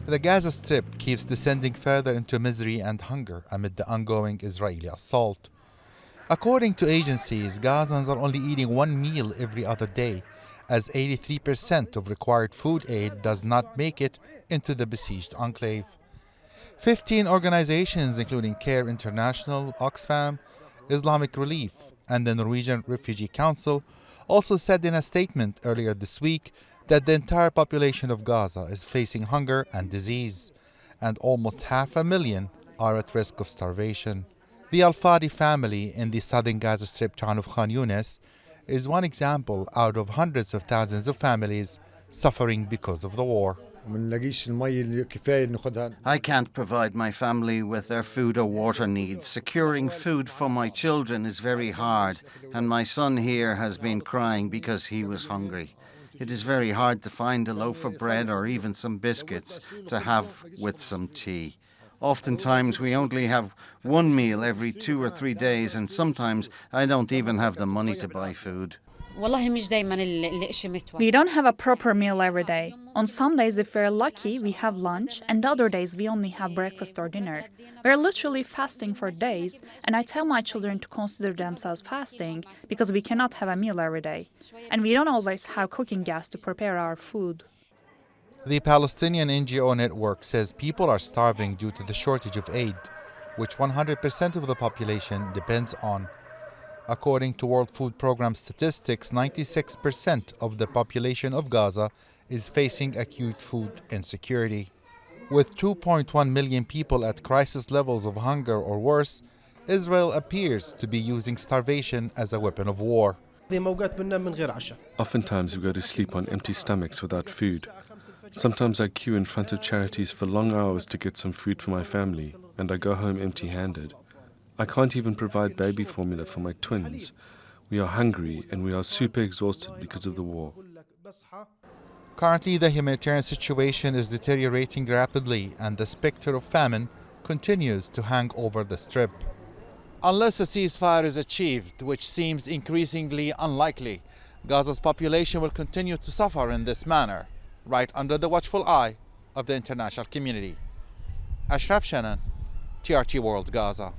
The Gaza Strip keeps descending further into misery and hunger amid the ongoing Israeli assault. According to agencies, Gazans are only eating one meal every other day, as 83% of required food aid does not make it into the besieged enclave. 15 organizations, including CARE International, Oxfam, Islamic Relief, and the Norwegian Refugee Council, also said in a statement earlier this week that the entire population of Gaza is facing hunger and disease, and almost 500,000 are at risk of starvation. The Al-Fadi family in the southern Gaza Strip town of Khan Yunis is one example out of hundreds of thousands of families suffering because of the war. I can't provide my family with their food or water needs. Securing food for my children is very hard, and my son here has been crying because he was hungry. It is very hard to find a loaf of bread or even some biscuits to have with some tea. Oftentimes we only have one meal every 2 or 3 days, and sometimes I don't even have the money to buy food. We don't have a proper meal every day. On some days, if we're lucky, we have lunch, and other days we only have breakfast or dinner. We're literally fasting for days, and I tell my children to consider themselves fasting because we cannot have a meal every day. And we don't always have cooking gas to prepare our food. The Palestinian NGO network says people are starving due to the shortage of aid, which 100% of the population depends on. According to World Food Programme statistics, 96% of the population of Gaza is facing acute food insecurity. With 2.1 million people at crisis levels of hunger or worse, Israel appears to be using starvation as a weapon of war. Oftentimes we go to sleep on empty stomachs without food. Sometimes I queue in front of charities for long hours to get some food for my family, and I go home empty-handed. I can't even provide baby formula for my twins. We are hungry and we are super exhausted because of the war. Currently, the humanitarian situation is deteriorating rapidly, and the specter of famine continues to hang over the Strip. Unless a ceasefire is achieved, which seems increasingly unlikely, Gaza's population will continue to suffer in this manner, right under the watchful eye of the international community. Ashraf Shannon, TRT World, Gaza.